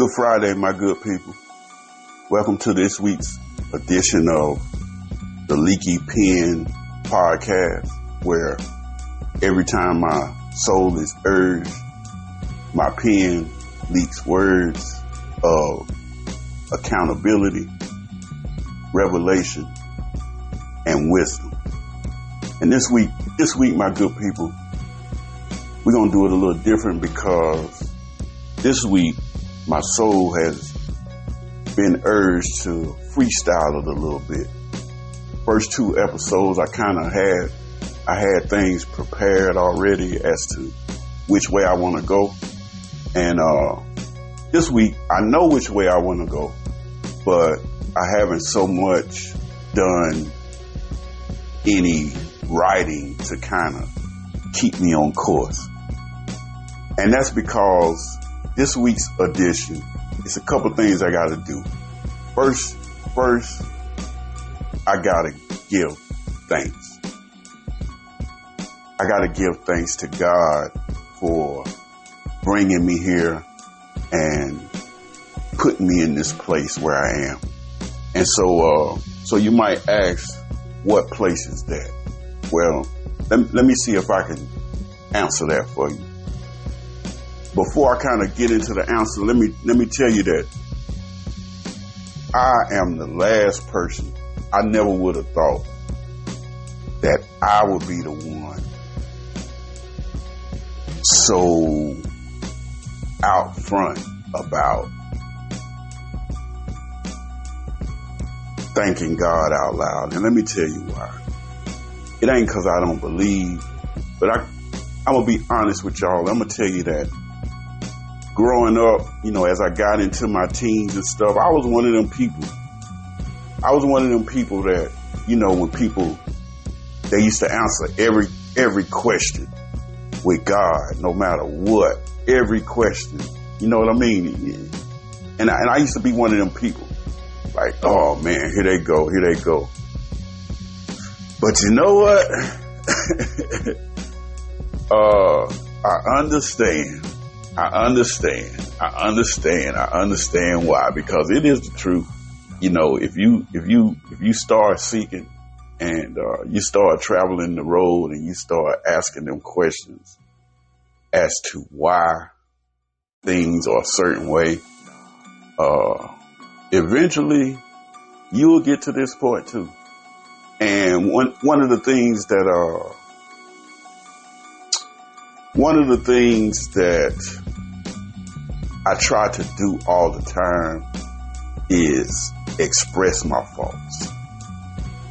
Good Friday, my good people. Welcome to this week's edition of the Leaky Pen podcast, where every time my soul is urged, my pen leaks words of accountability, revelation, and wisdom. And this week, my good people, we're going to do it a little different because this week, my soul has been urged to freestyle it a little bit. First two episodes, I had things prepared already as to which way I want to go. And this week, I know which way I want to go, but I haven't so much done any writing to kind of keep me on course. And that's because this week's edition, it's a couple things I got to do. First, I got to give thanks. I got to give thanks to God for bringing me here and putting me in this place where I am. And so you might ask, what place is that? Well, let me see if I can answer that for you. Before I kind of get into the answer, let me tell you that I am the last person. I never would have thought that I would be the one so out front about thanking God out loud. And let me tell you why. It ain't because I don't believe, but I'm going to be honest with y'all. I'm going to tell you that growing up, as I got into my teens and stuff, I was one of them people. I was one of them people that, when people, they used to answer every question with God, no matter what, every question. You know what I mean? And I used to be one of them people. Like, oh man, here they go. But you know what? I understand why, because it is the truth. If you start seeking and you start traveling the road and you start asking them questions as to why things are a certain way, eventually you will get to this point too. And one of the things that I try to do all the time is express my faults.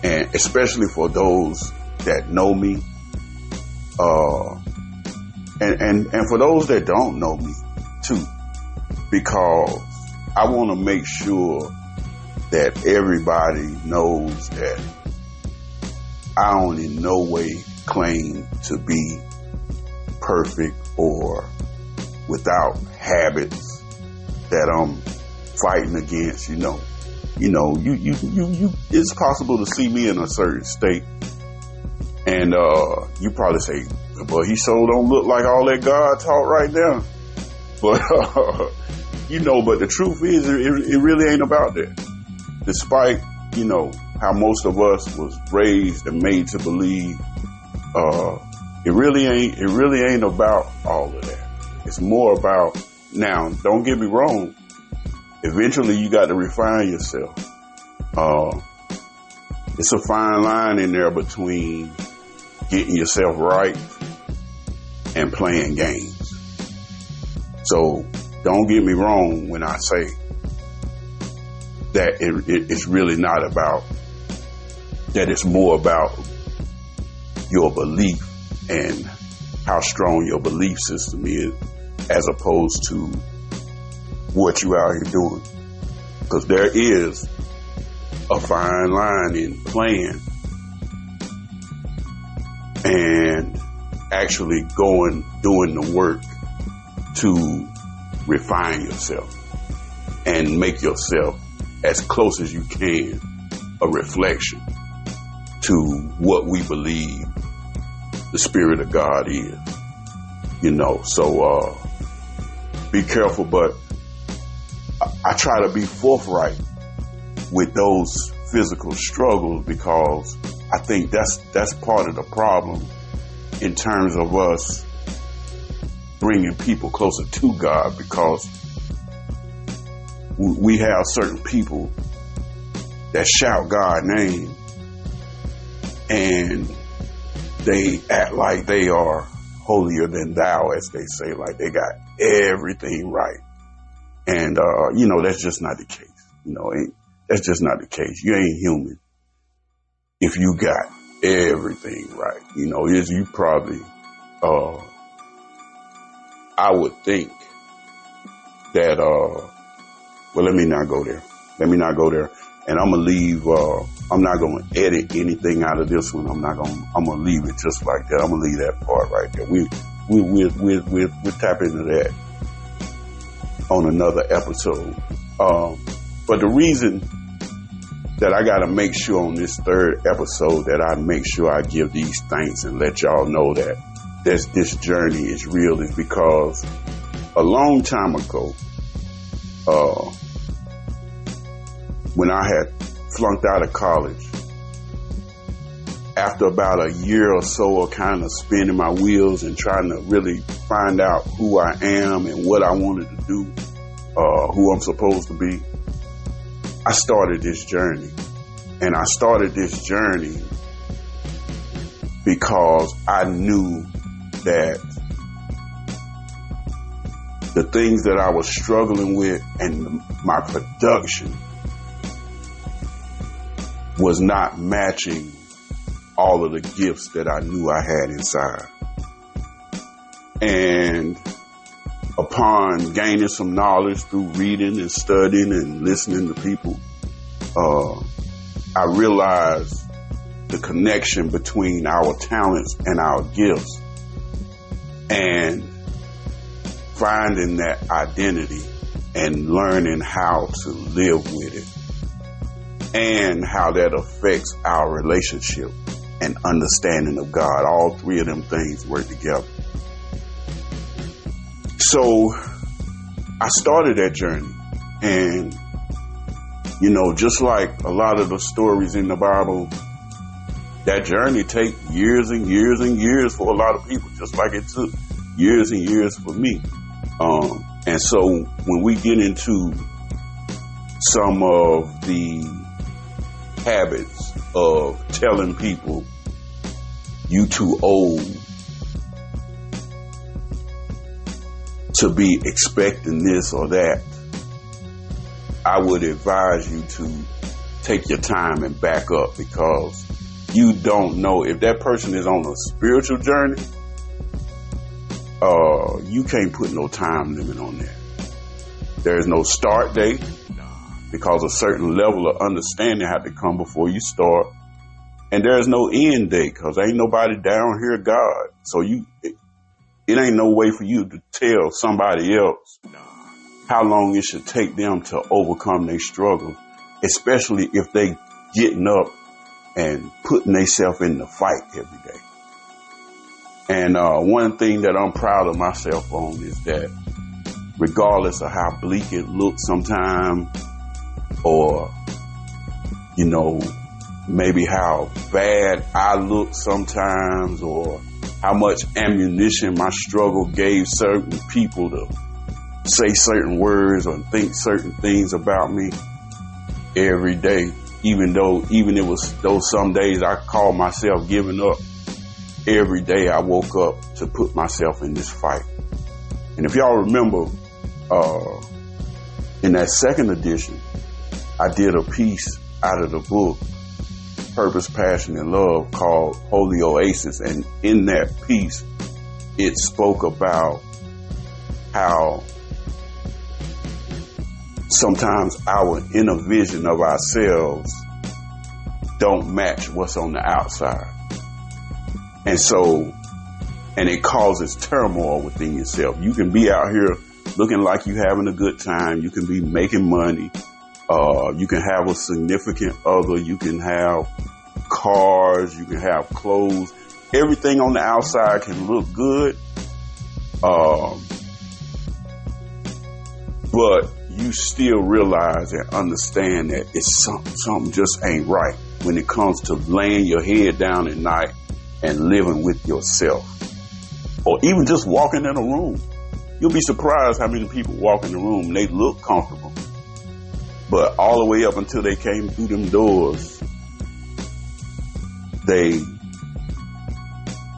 And especially for those that know me, and for those that don't know me too, because I want to make sure that everybody knows that I don't in no way claim to be perfect or without habits that I'm fighting against. It's possible to see me in a certain state, and you probably say, "But he sure don't look like all that God taught right now." But but the truth is, it really ain't about that. Despite how most of us was raised and made to believe, it really ain't about all of that. It's more about, now, don't get me wrong, eventually you got to refine yourself. It's a fine line in there between getting yourself right and playing games. So don't get me wrong when I say that it's really not about that. It's more about your belief and how strong your belief system is, as opposed to what you out here doing. Because there is a fine line in playing and actually doing the work to refine yourself and make yourself as close as you can a reflection to what we believe the Spirit of God is. So be careful, but I try to be forthright with those physical struggles, because I think that's part of the problem in terms of us bringing people closer to God, because we have certain people that shout God's name and they act like they are holier than thou, as they say, like they got everything right. And, that's just not the case. That's just not the case. You ain't human if you got everything right. You probably, I would think that, let me not go there. And I'm going to leave, I'm not going to edit anything out of this one. I'm going to leave it just like that. I'm going to leave that part right there. We'll tap into that on another episode. But the reason that I got to make sure on this third episode that I make sure I give these thanks and let y'all know that this journey is real is because a long time ago, when I had flunked out of college, after about a year or so of kind of spinning my wheels and trying to really find out who I am and what I wanted to do, who I'm supposed to be, I started this journey. And I started this journey because I knew that the things that I was struggling with and my production was not matching all of the gifts that I knew I had inside. And upon gaining some knowledge through reading and studying and listening to people, I realized the connection between our talents and our gifts, and finding that identity and learning how to live with it and how that affects our relationship and understanding of God. All three of them things work together. So I started that journey, and just like a lot of the stories in the Bible, that journey take years and years and years for a lot of people, just like it took years and years for me. And so when we get into some of the habits of telling people you too old to be expecting this or that, I would advise you to take your time and back up, because you don't know if that person is on a spiritual journey. You can't put no time limit on that. There's no start date, because a certain level of understanding had to come before you start. And there's no end date, because ain't nobody down here God. So it ain't no way for you to tell somebody else how long it should take them to overcome their struggles, especially if they getting up and putting themselves in the fight every day. And one thing that I'm proud of myself on is that regardless of how bleak it looks sometimes, or, maybe how bad I look sometimes, or how much ammunition my struggle gave certain people to say certain words or think certain things about me every day, even it was those some days I called myself giving up, every day I woke up to put myself in this fight. And if y'all remember, in that second edition, I did a piece out of the book Purpose, Passion, and Love called Holy Oasis. And in that piece, it spoke about how sometimes our inner vision of ourselves don't match what's on the outside. And it causes turmoil within yourself. You can be out here looking like you having a good time. You can be making money. You can have a significant other. You can have cars. You can have clothes. Everything on the outside can look good. But you still realize and understand that it's something just ain't right when it comes to laying your head down at night and living with yourself. Or even just walking in a room. You'll be surprised how many people walk in the room and they look comfortable. But all the way up until they came through them doors, they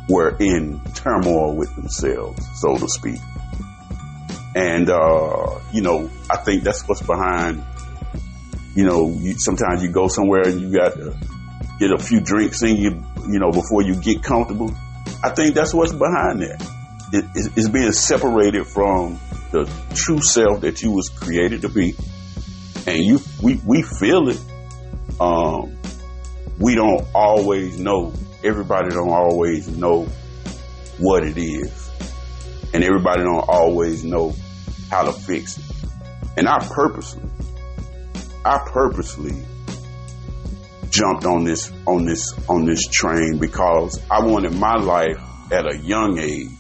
were in turmoil with themselves, so to speak. And, I think that's what's behind, sometimes you go somewhere and you got to get a few drinks in you, before you get comfortable. I think that's what's behind that. It's being separated from the true self that you was created to be. And we feel it. We don't always know. Everybody don't always know what it is. And everybody don't always know how to fix it. And I purposely jumped on this train because I wanted my life at a young age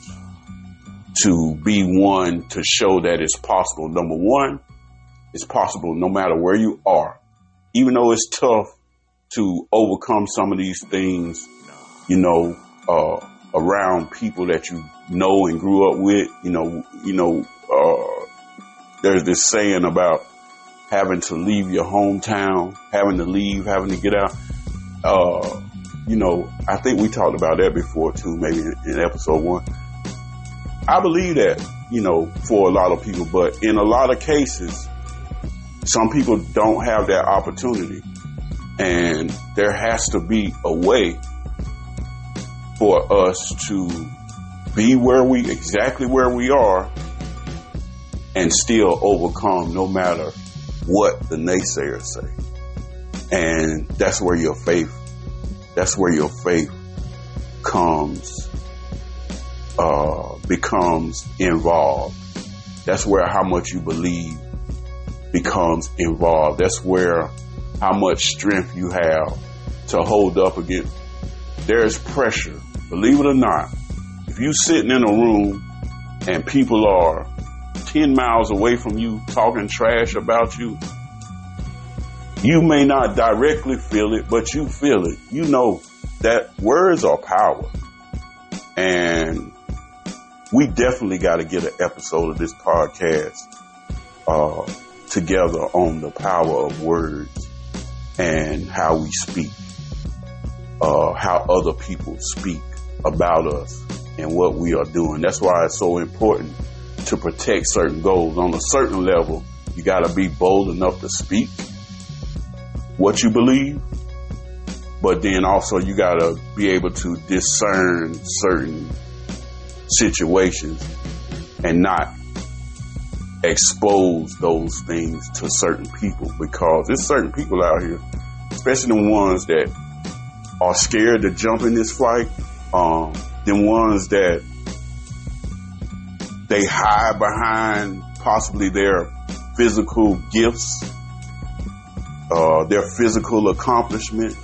to be one to show that it's possible. Number one, it's possible no matter where you are. Even though it's tough to overcome some of these things, around people that you know and grew up with, there's this saying about having to leave your hometown, having to get out. I think we talked about that before too, maybe in episode 1. I believe that, for a lot of people, but in a lot of cases, some people don't have that opportunity. And there has to be a way for us to be exactly where we are and still overcome no matter what the naysayers say. And that's where your faith becomes involved. That's where how much you believe becomes involved. That's where how much strength you have to hold up against. There's pressure. Believe it or not, if you're sitting in a room and people are 10 miles away from you talking trash about you, you may not directly feel it, but you feel it. You know that words are power. And we definitely got to get an episode of this podcast together on the power of words and how we speak, how other people speak about us and what we are doing. That's why it's so important to protect certain goals. On a certain level, you got to be bold enough to speak what you believe, but then also you got to be able to discern certain situations and not expose those things to certain people, because there's certain people out here, especially the ones that are scared to jump in this fight, the ones that they hide behind possibly their physical gifts, their physical accomplishments,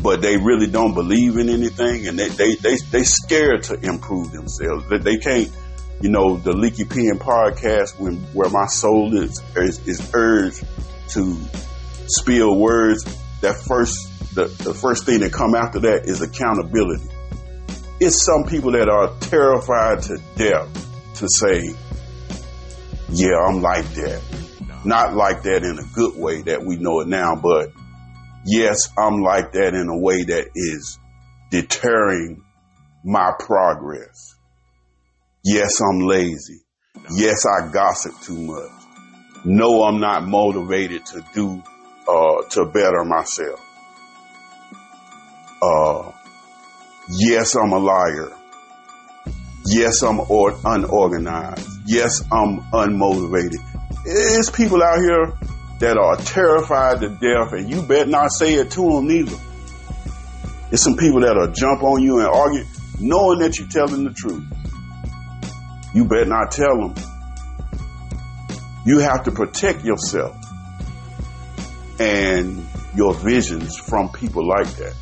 but they really don't believe in anything, and they scared to improve themselves. They can't, the Leaky Pen podcast, where my soul is urged to spill words. The first thing that come after that is accountability. It's some people that are terrified to death to say, yeah, I'm like that. Not like that in a good way that we know it now, but yes, I'm like that in a way that is deterring my progress. Yes, I'm lazy. Yes, I gossip too much. No, I'm not motivated to do, to better myself. Yes, I'm a liar. Yes, I'm unorganized. Yes, I'm unmotivated. There's people out here that are terrified to death, and you better not say it to them neither. There's some people that'll jump on you and argue, knowing that you're telling the truth. You better not tell them. You have to protect yourself and your visions from people like that.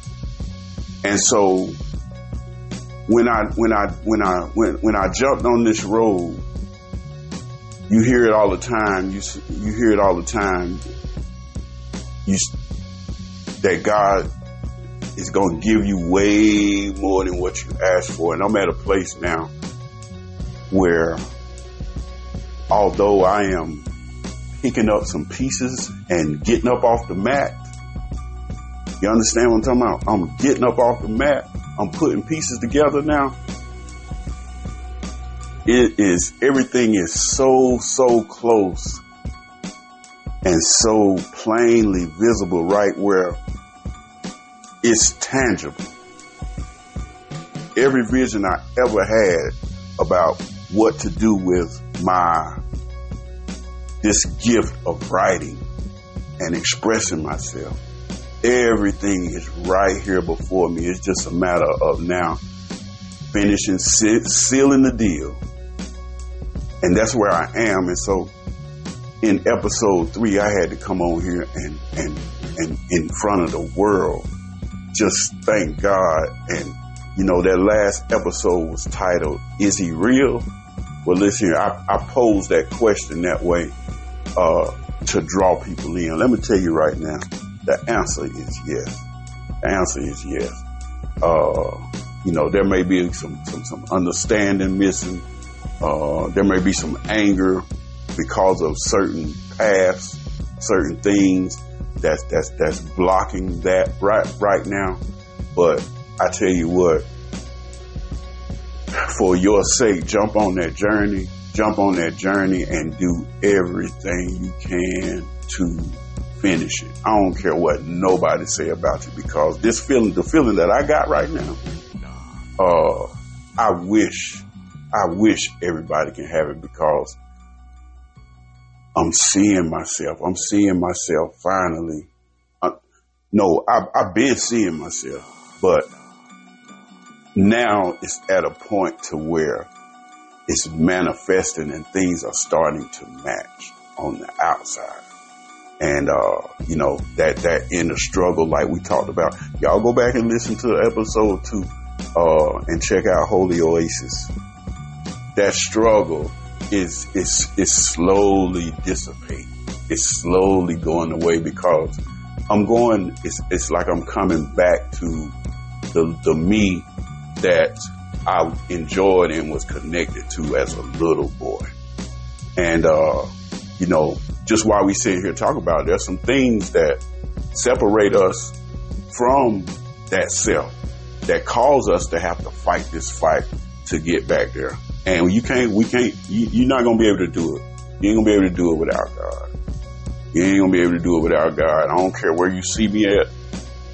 And so when I jumped on this road, You hear it all the time. You hear it all the time. That God is going to give you way more than what you ask for. And I'm at a place now where, although I am picking up some pieces and getting up off the mat, you understand what I'm talking about? I'm getting up off the mat. I'm putting pieces together now. Everything is so close and so plainly visible, right where it's tangible. Every vision I ever had about what to do with this gift of writing and expressing myself, everything is right here before me. It's just a matter of now finishing, sealing the deal. And that's where I am. And so in episode 3, I had to come on here and in front of the world, just thank God. And, that last episode was titled, Is He Real? Well, listen, I posed that question that way to draw people in. Let me tell you right now, the answer is yes. The answer is yes. There may be some understanding missing. There may be some anger because of certain paths, certain things that's blocking that right now. But I tell you what, for your sake, jump on that journey and do everything you can to finish it. I don't care what nobody say about you, because the feeling that I got right now, I wish everybody can have it, because I'm seeing myself finally. I've been seeing myself, but now it's at a point to where it's manifesting and things are starting to match on the outside. And, that inner struggle, like we talked about, y'all go back and listen to episode 2, and check out Holy Oasis. That struggle is slowly dissipating. It's slowly going away, because it's like I'm coming back to the me that I enjoyed and was connected to as a little boy. And, just while we sit here talking about it, there's some things that separate us from that self, that cause us to have to fight this fight to get back there. And you're not going to be able to do it. You ain't going to be able to do it without God. You ain't going to be able to do it without God. I don't care where you see me at,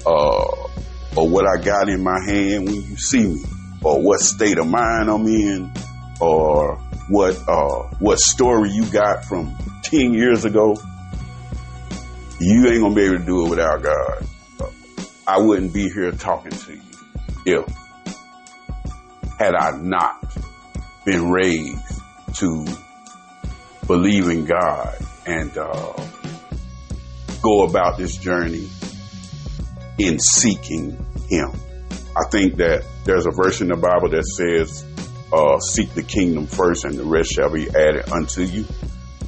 or what I got in my hand when you see me, or what state of mind I'm in, or what story you got from 10 years ago. You ain't going to be able to do it without God. I wouldn't be here talking to you had I not been raised to believe in God and go about this journey in seeking Him. I think that there's a verse in the Bible that says, seek the kingdom first and the rest shall be added unto you.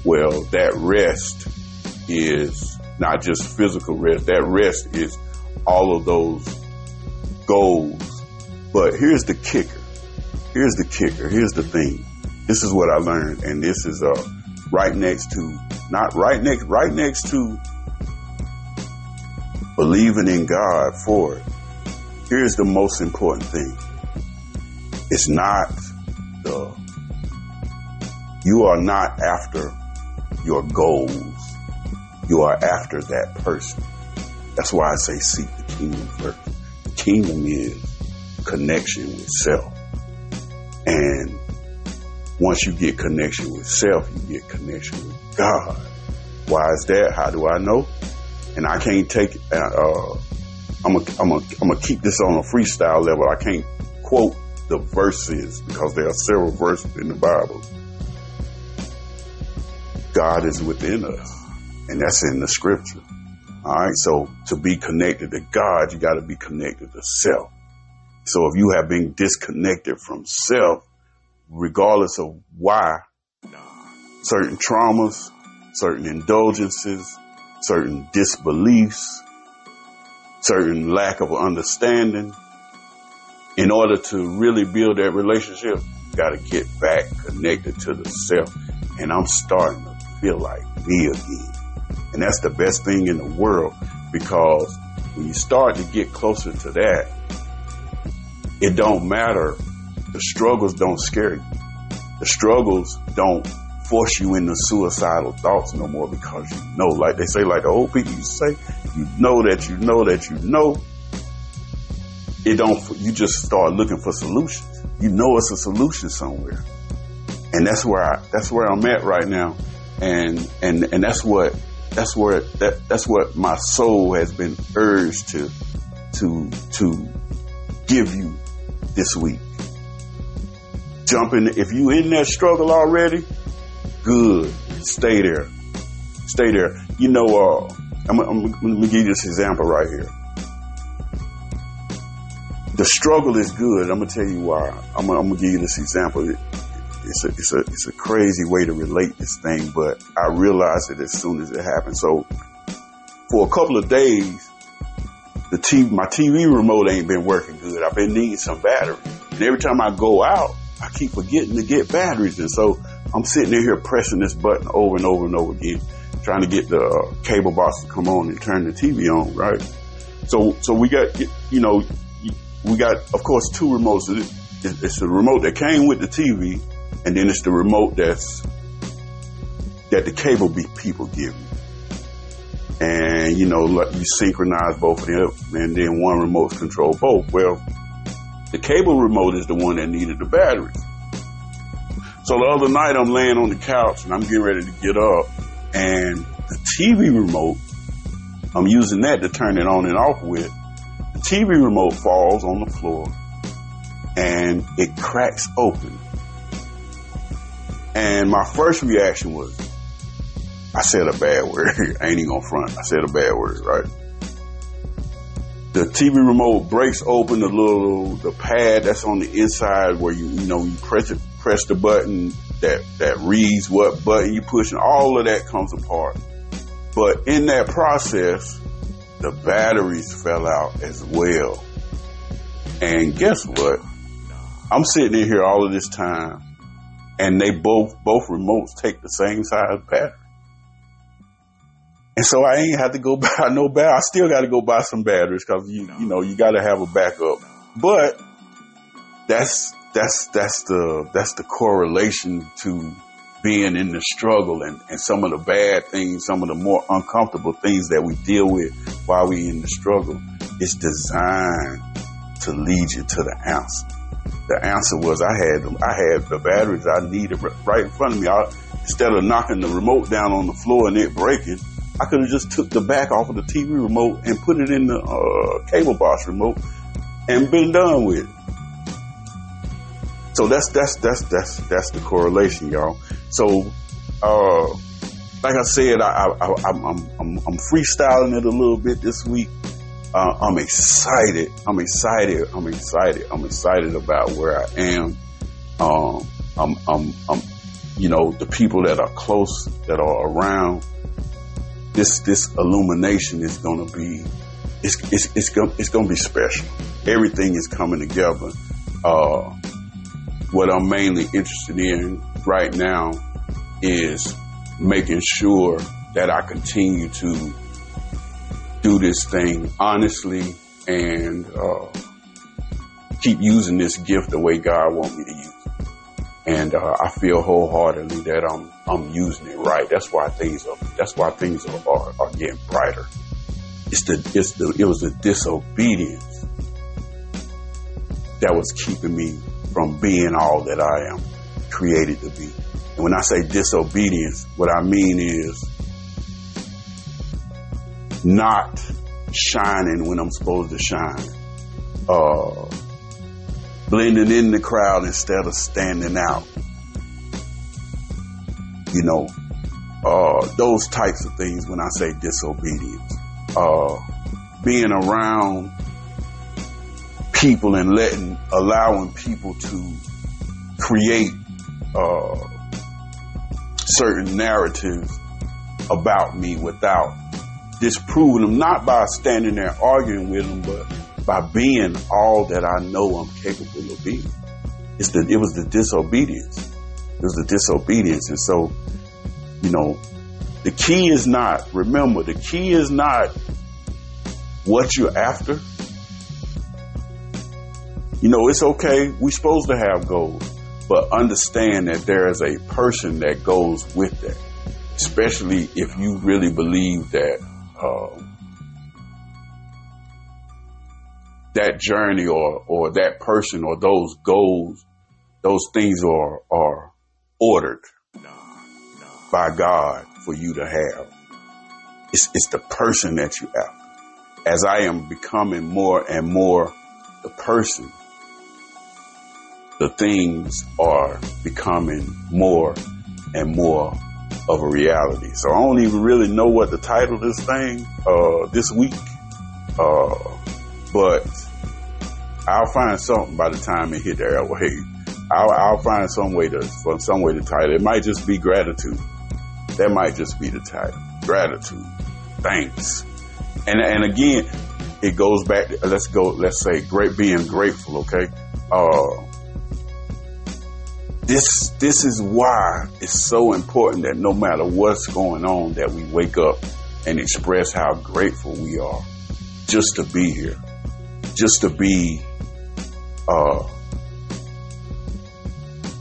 Well, that rest is not just physical rest. That rest is all of those goals. But here's the kicker. Here's the thing. This is what I learned. And this is right next to believing in God for it. Here's the most important thing. It's not you are not after your goals. You are after that person. That's why I say seek the kingdom first. The kingdom is connection with self. And once you get connection with self, you get connection with God. Why is that? How do I know? And I can't take it. I'm gonna keep this on a freestyle level. I can't quote the verses because there are several verses in the Bible. God is within us, and that's in the scripture. All right. So to be connected to God, you got to be connected to self. So if you have been disconnected from self, regardless of why, certain traumas, certain indulgences, certain disbeliefs, certain lack of understanding. In order to really build that relationship, you got to get back connected to the self. And I'm starting to feel like me again. And that's the best thing in the world, because when you start to get closer to that, it don't matter. The struggles don't scare you. The struggles don't force you into suicidal thoughts no more, because you know, like they say, like the old people used to say, you know that you know that you know. It don't, you just start looking for solutions. You know it's a solution somewhere. And that's where I'm at right now. And that's what my soul has been urged to give you this week. Jump in. If you in that struggle already, good. Stay there. Stay there. You know, I'm gonna give you this example right here. The struggle is good. I'm gonna tell you why. I'm gonna give you this example. It's a crazy way to relate this thing, but I realized it as soon as it happened. So for a couple of days, my TV remote ain't been working good. I've been needing some batteries, and every time I go out, I keep forgetting to get batteries. And so I'm sitting in here pressing this button over and over and over again, trying to get the cable box to come on and turn the TV on, right? So we got, we got, of course, two remotes. It's the remote that came with the TV, and then it's the remote that the cable people give you. And, you synchronize both of them, and then one remote control both. Well, the cable remote is the one that needed the batteries. So the other night I'm laying on the couch and I'm getting ready to get up, and the TV remote, I'm using that to turn it on and off with. The TV remote falls on the floor and it cracks open. And my first reaction was, I said a bad word. I ain't even gonna front. I said a bad word, right? The TV remote breaks open the pad that's on the inside where you press the button that reads what button you push, and all of that comes apart. But in that process, the batteries fell out as well. And guess what? I'm sitting in here all of this time, and they both remotes take the same size battery. And so I ain't had to go buy no battery. I still got to go buy some batteries, because you got to have a backup. But that's the correlation to being in the struggle and some of the bad things, some of the more uncomfortable things that we deal with while we in the struggle. It's designed to lead you to the answer. The answer was I had the batteries I needed right in front of me. Instead of knocking the remote down on the floor and it breaking, I could have just took the back off of the TV remote and put it in the cable box remote and been done with it. So that's the correlation, y'all. So, like I said, I'm freestyling it a little bit this week. I'm excited about where I am. The people that are close, that are around. This illumination is going to be, it's going to be special. Everything is coming together. What I'm mainly interested in right now is making sure that I continue to do this thing honestly and keep using this gift the way God wants me to use it. And I feel wholeheartedly that I'm using it right. That's why things are getting brighter. It was the disobedience that was keeping me from being all that I am created to be. And when I say disobedience, what I mean is not shining when I'm supposed to shine. Blending in the crowd instead of standing out. Those types of things when I say disobedience. Being around people and allowing people to create certain narratives about me without disproving them, not by standing there arguing with them, but by being all that I know I'm capable of being. It was the disobedience. It was the disobedience. And so, the key is not what you're after. It's okay. We're supposed to have goals, but understand that there is a person that goes with that, especially if you really believe that that journey or that person or those goals, those things are ordered by God for you to have. It's the person that you have. As I am becoming more and more the person, the things are becoming more and more of a reality. So I don't even really know what the title of this thing this week, but I'll find something by the time it hit the airwaves. I'll find some way to title. It might just be gratitude. That might just be the title. Gratitude. Thanks. And again, it goes back. Let's say being grateful. Okay. This is why it's so important that no matter what's going on, that we wake up and express how grateful we are just to be here, just to be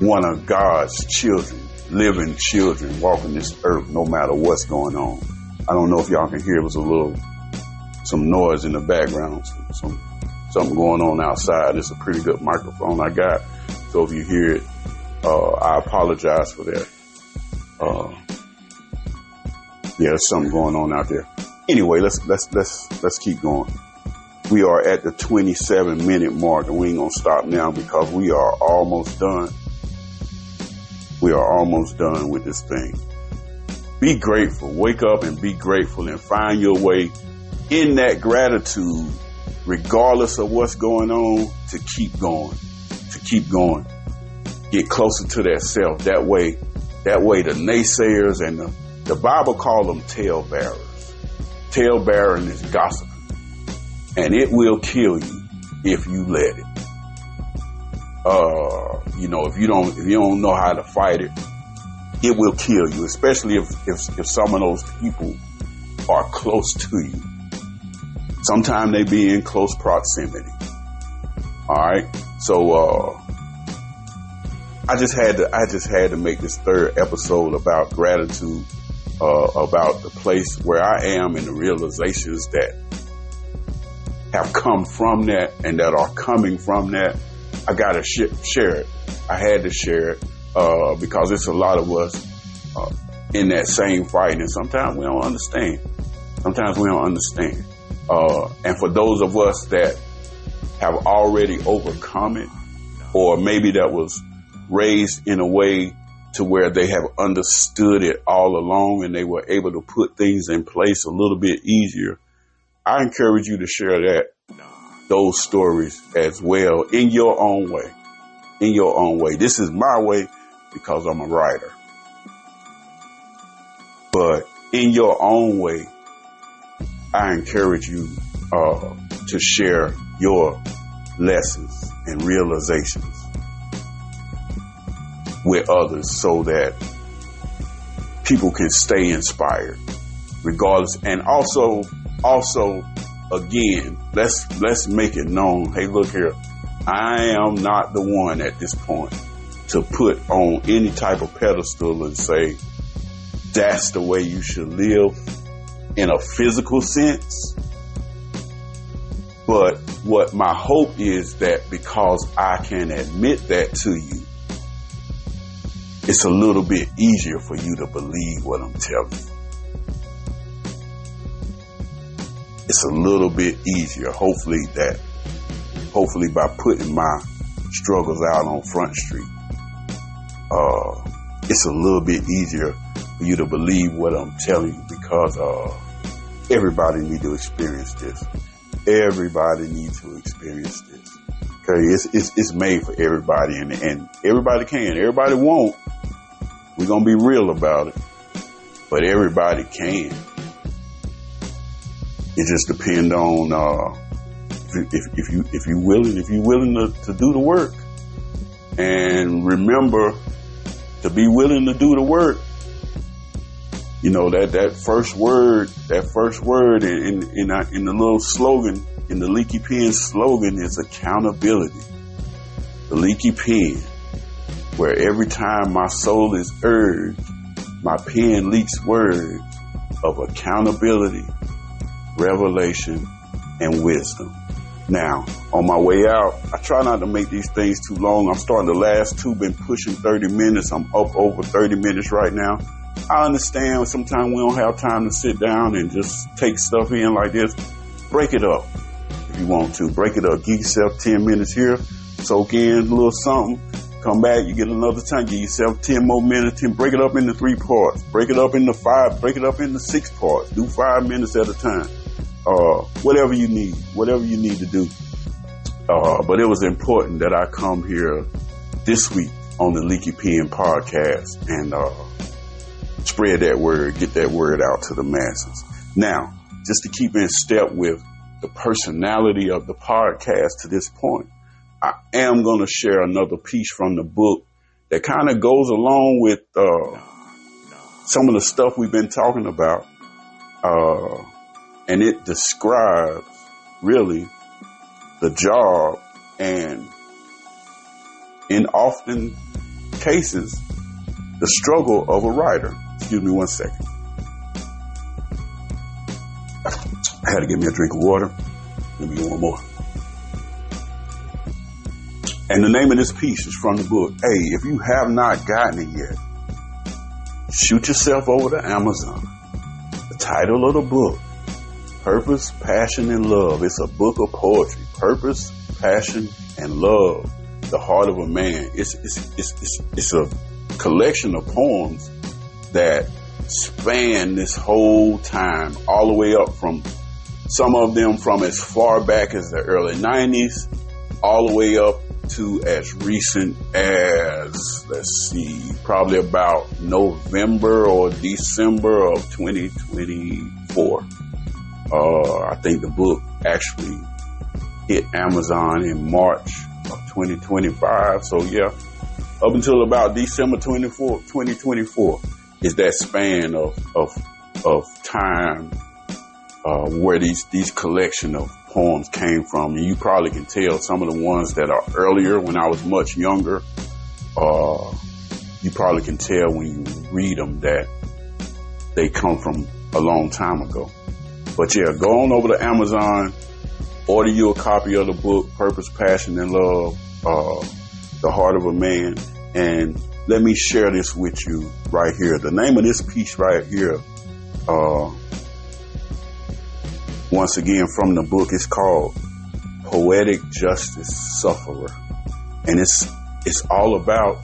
one of God's children, living children, walking this earth, no matter what's going on. I don't know if y'all can hear. It was some noise in the background, something going on outside. It's a pretty good microphone I got, so if you hear it, I apologize for that. There's something going on out there. Anyway, let's keep going. We are at the 27-minute mark, and we ain't gonna stop now because we are almost done. We are almost done with this thing. Be grateful. Wake up and be grateful and find your way in that gratitude, regardless of what's going on, to keep going. Get closer to that self. That way the naysayers and the Bible call them talebearers. Talebearing is gossiping, and it will kill you if you let it. If you don't know how to fight it, it will kill you, especially if some of those people are close to you. Sometimes they be in close proximity. All right. So, I just had to make this third episode about gratitude, about the place where I am and the realizations that have come from that and that are coming from that. I gotta share it. I had to share it because it's a lot of us in that same fight, and sometimes we don't understand. And for those of us that have already overcome it, or maybe that was raised in a way to where they have understood it all along and they were able to put things in place a little bit easier, I encourage you to share those stories as well in your own way. This is my way because I'm a writer. But in your own way, I encourage you to share your lessons and realizations with others so that people can stay inspired regardless. And also again, let's make it known. Hey, look here. I am not the one at this point to put on any type of pedestal and say that's the way you should live in a physical sense. But what my hope is that because I can admit that to you, it's a little bit easier for you to believe what I'm telling you. It's a little bit easier. Hopefully by putting my struggles out on Front Street, it's a little bit easier for you to believe what I'm telling you because everybody needs to experience this. Everybody needs to experience this. Okay, it's made for everybody, and everybody can. Everybody won't. We going to be real about it. But everybody can. It just depends on if you're willing to do the work. And remember to be willing to do the work. You know, that first word in the little slogan, in the Leaky Pen slogan, is accountability. The Leaky Pen, where every time my soul is urged, my pen leaks words of accountability, revelation, and wisdom. Now, on my way out, I try not to make these things too long. I'm starting the last two, been pushing 30 minutes. I'm up over 30 minutes right now. I understand sometimes we don't have time to sit down and just take stuff in like this. Break it up if you want to. Break it up. Give yourself 10 minutes here. Soak in a little something. Come back. You get another time. Give yourself 10 more minutes. Break it up into 3 parts. Break it up into 5. Break it up into 6 parts. Do 5 minutes at a time. Whatever you need to do. But it was important that I come here this week on the Leaky Pen podcast and spread that word, get that word out to the masses. Now, just to keep in step with the personality of the podcast to this point, I am going to share another piece from the book that kind of goes along with some of the stuff we've been talking about. And it describes really the job and in often cases, the struggle of a writer. Excuse me 1 second. I had to get me a drink of water. Let me get one more. And the name of this piece is from the book. Hey, if you have not gotten it yet, shoot yourself over to Amazon. The title of the book, Purpose, Passion, and Love. It's a book of poetry. Purpose, passion, and love. The heart of a man. It's a collection of poems that span this whole time, all the way up from some of them from as far back as the early 90s, all the way up to as recent as, let's see, probably about November or December of 2024. I think the book actually hit Amazon in March of 2025. So yeah, up until about December 2024 is that span of time where these collection of poems came from. And you probably can tell some of the ones that are earlier when I was much younger. You probably can tell when you read them that they come from a long time ago. But yeah, go on over to Amazon, order you a copy of the book, Purpose, Passion, and Love, The Heart of a Man. And let me share this with you right here. The name of this piece right here, once again from the book, is called Poetic Justice Sufferer. And it's all about,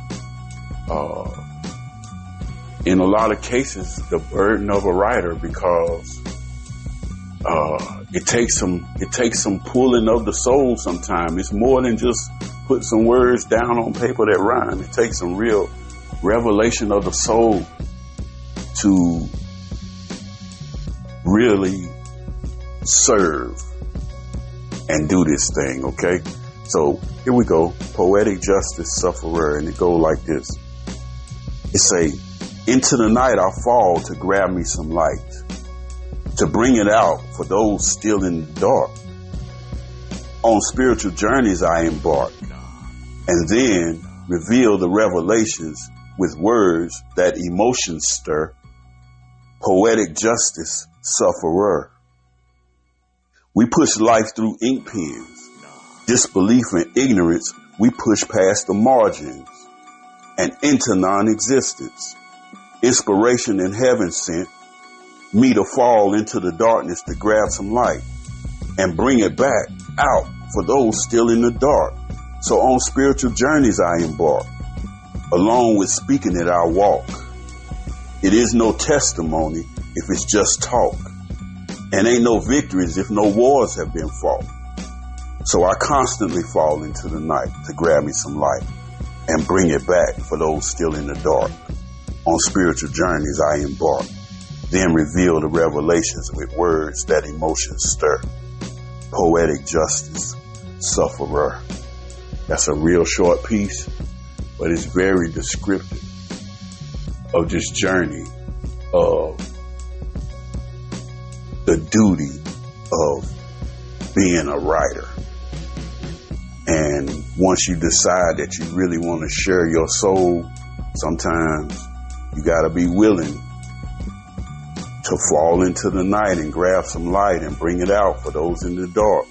in a lot of cases, the burden of a writer, because it takes some pulling of the soul sometimes. It's more than just put some words down on paper that rhyme. It takes some real revelation of the soul to really serve and do this thing, okay? So here we go. Poetic Justice Sufferer, and it go like this. It say, into the night I fall to grab me some light, to bring it out for those still in the dark. On spiritual journeys I embark, and then reveal the revelations with words that emotions stir. Poetic Justice Sufferer. We push life through ink pens. Disbelief and ignorance, we push past the margins and into non-existence. Inspiration in heaven sent me to fall into the darkness to grab some light and bring it back out for those still in the dark. So on spiritual journeys I embark, along with speaking it I walk. It is no testimony if it's just talk, and ain't no victories if no wars have been fought. So I constantly fall into the night to grab me some light and bring it back for those still in the dark. On spiritual journeys I embark, then reveal the revelations with words that emotions stir. Poetic justice, sufferer. That's a real short piece, but it's very descriptive of this journey of the duty of being a writer. And once you decide that you really want to share your soul, sometimes you got to be willing to fall into the night and grab some light and bring it out for those in the dark.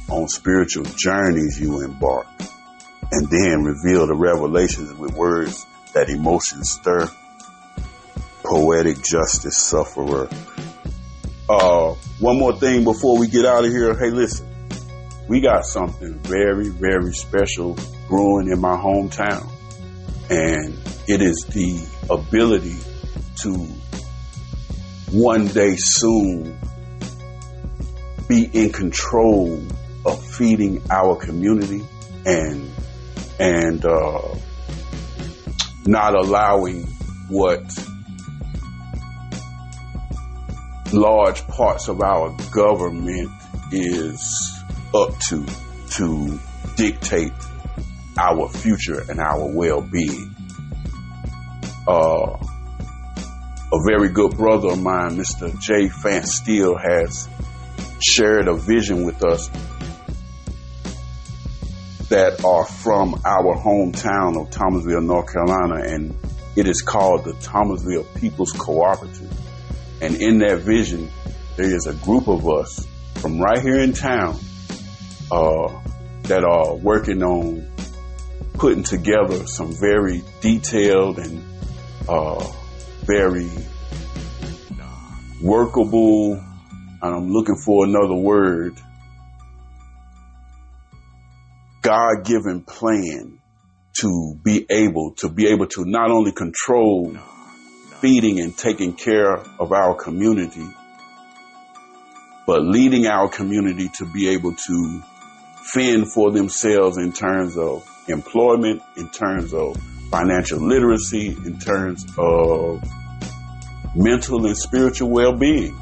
On spiritual journeys you embark, and then reveal the revelations with words that emotions stir. Poetic justice, sufferer. One more thing before we get out of here. Hey, listen, we got something very, very special brewing in my hometown, and it is the ability to one day soon be in control of feeding our community and not allowing what large parts of our government is up to dictate our future and our well-being. A very good brother of mine, Mr. J. Fant Steele, has shared a vision with us that are from our hometown of Thomasville, North Carolina, and it is called the Thomasville People's Cooperative. And in that vision, there is a group of us from right here in town that are working on putting together some very detailed and very workable, and I'm looking for another word, God-given plan to be able to not only control feeding and taking care of our community, but leading our community to be able to fend for themselves in terms of employment, in terms of financial literacy, in terms of mental and spiritual well-being.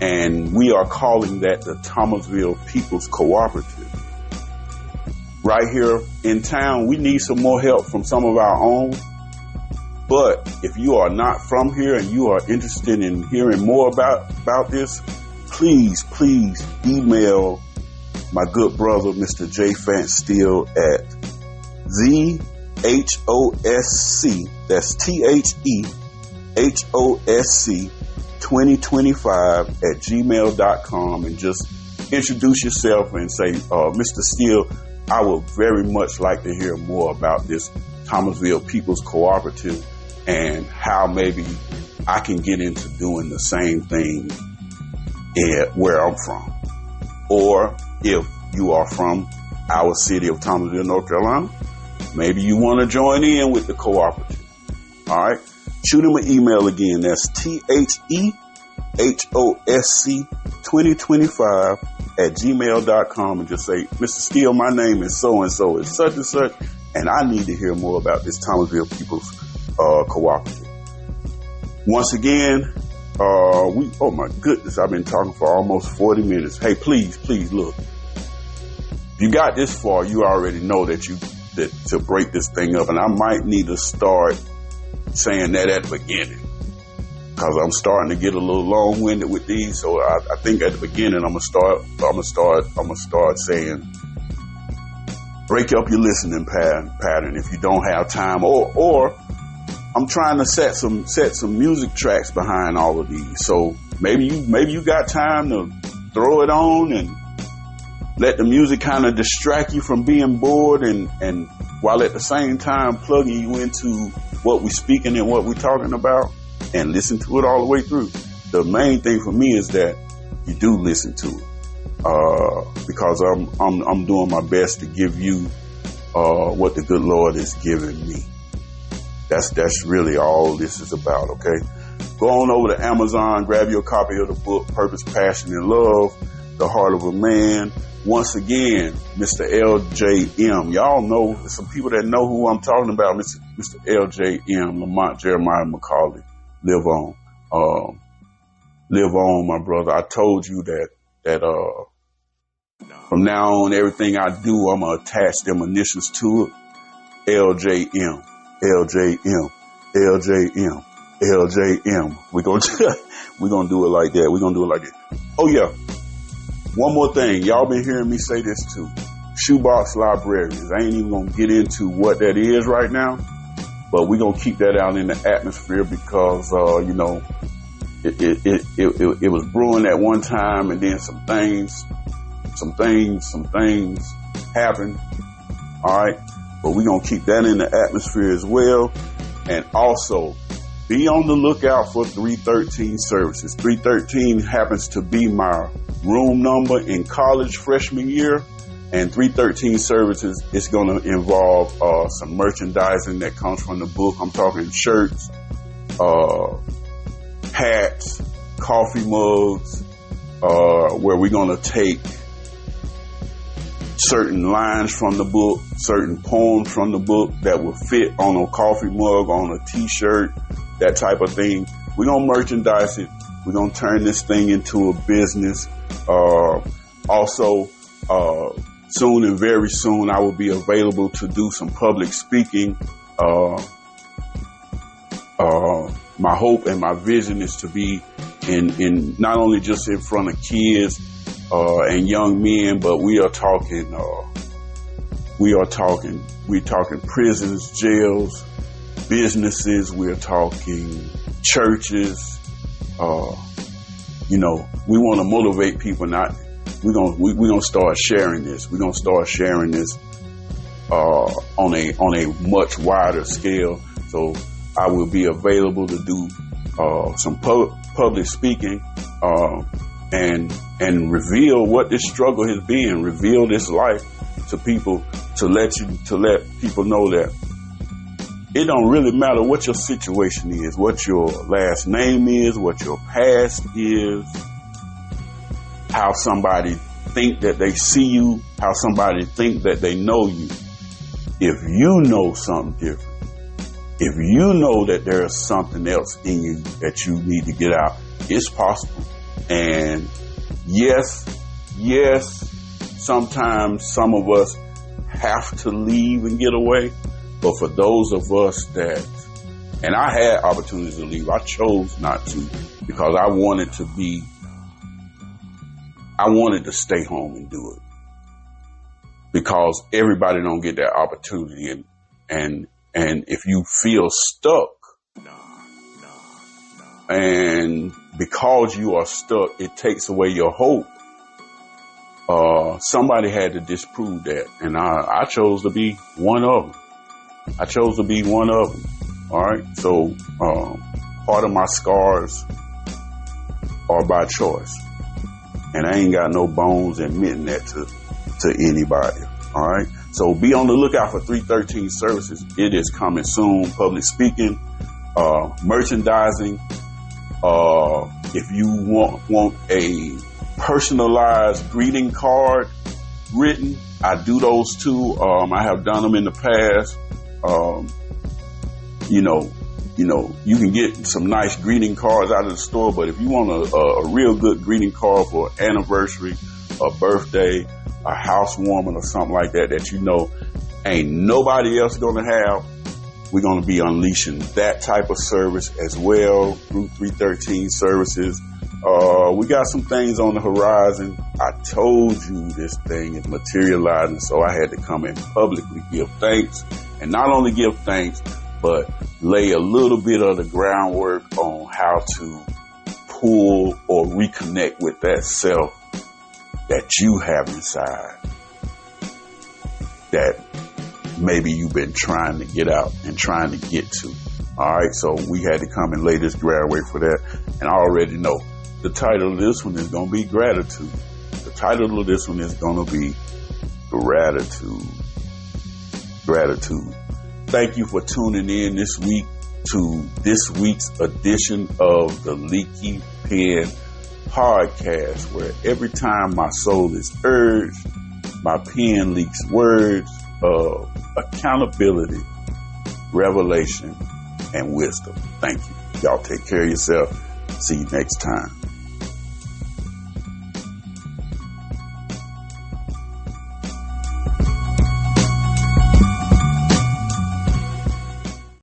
And we are calling that the Thomasville People's Cooperative. Right here in town, we need some more help from some of our own. But if you are not from here and you are interested in hearing more about this, please email my good brother, Mr. J. Fant Steele, at THEHOSC, that's THEHOSC 2025@gmail.com, and just introduce yourself and say, Mr. Steele, I would very much like to hear more about this Thomasville People's Cooperative and how maybe I can get into doing the same thing where I'm from. Or if you are from our city of Thomasville, North Carolina, maybe you want to join in with the cooperative. All right. Shoot him an email again. That's THEHOSC 2025@gmail.com, and just say, Mr. Steele, my name is so-and-so, it's such and such, and I need to hear more about this Thomasville People's Cooperative. Once again, oh my goodness, I've been talking for almost 40 minutes. Hey, please look. If you got this far, you already know that to break this thing up, and I might need to start saying that at the beginning, because I'm starting to get a little long-winded with these. So I think at the beginning I'm gonna start saying, break up your listening pattern if you don't have time, or I'm trying to set some music tracks behind all of these. So maybe you got time to throw it on and let the music kind of distract you from being bored, and while at the same time plugging you into what we're speaking and what we're talking about, and listen to it all the way through. The main thing for me is that you do listen to it, because I'm doing my best to give you what the good Lord has given me. That's really all this is about. Okay, go on over to Amazon, grab your copy of the book Purpose, Passion, and Love. The Heart of a Man. Once again, Mr. LJM. Y'all know, some people that know who I'm talking about, Mr. LJM, Lamont Jeremiah McCauley. Live on. Live on, my brother. I told you that from now on, everything I do, I'm going to attach them initials to it. LJM, LJM, LJM, LJM. We're going to do it like that. We're going to do it like that. Oh, yeah. One more thing. Y'all been hearing me say this too. Shoebox Librarians. I ain't even going to get into what that is right now, but we're going to keep that out in the atmosphere because, you know, it was brewing at one time, and then some things happened. All right. But we're going to keep that in the atmosphere as well. And also be on the lookout for 313 services. 313 happens to be my room number in college freshman year. And 313 services is going to involve some merchandising that comes from the book. I'm talking shirts, hats, coffee mugs, where we're going to take certain lines from the book, certain poems from the book that will fit on a coffee mug, on a t-shirt, that type of thing. We're going to merchandise it. We're going to turn this thing into a business. Also, soon and very soon, I will be available to do some public speaking. My hope and my vision is to be in not only just in front of kids and young men, but we're talking prisons, jails, businesses. We're talking churches. You know, we want to motivate people. We're gonna start sharing this. We're gonna start sharing this on a much wider scale. So I will be available to do some public speaking and reveal what this struggle has been. Reveal this life to people, to let people know that it don't really matter what your situation is, what your last name is, what your past is, how somebody think that they see you, how somebody think that they know you. If you know something different, if you know that there's something else in you that you need to get out, it's possible. And yes, sometimes some of us have to leave and get away. But for those of us that, and I had opportunities to leave, I chose not to because I wanted to stay home and do it. Because everybody don't get that opportunity. And if you feel stuck, and because you are stuck, it takes away your hope. Somebody had to disprove that. And I chose to be one of them. All right. So, part of my scars are by choice, and I ain't got no bones admitting that to anybody. All right. So be on the lookout for 313 services. It is coming soon. Public speaking, merchandising. If you want a personalized greeting card written, I do those too. I have done them in the past. You can get some nice greeting cards out of the store, but if you want a real good greeting card for an anniversary, a birthday, a housewarming or something like that you know ain't nobody else gonna have, we're gonna be unleashing that type of service as well through 313 services. We got some things on the horizon. I told you this thing is materializing, so I had to come and publicly give thanks. And not only give thanks, but lay a little bit of the groundwork on how to pull or reconnect with that self that you have inside that maybe you've been trying to get out and trying to get to. All right. So we had to come and lay this groundwork for that. And I already know the title of this one is going to be Gratitude. The title of this one is going to be Gratitude. Gratitude. Thank you for tuning in this week to this week's edition of the Leaky Pen podcast where every time my soul is urged, my pen leaks words of accountability, revelation, and wisdom. Thank you. Y'all take care of yourself. See you next time.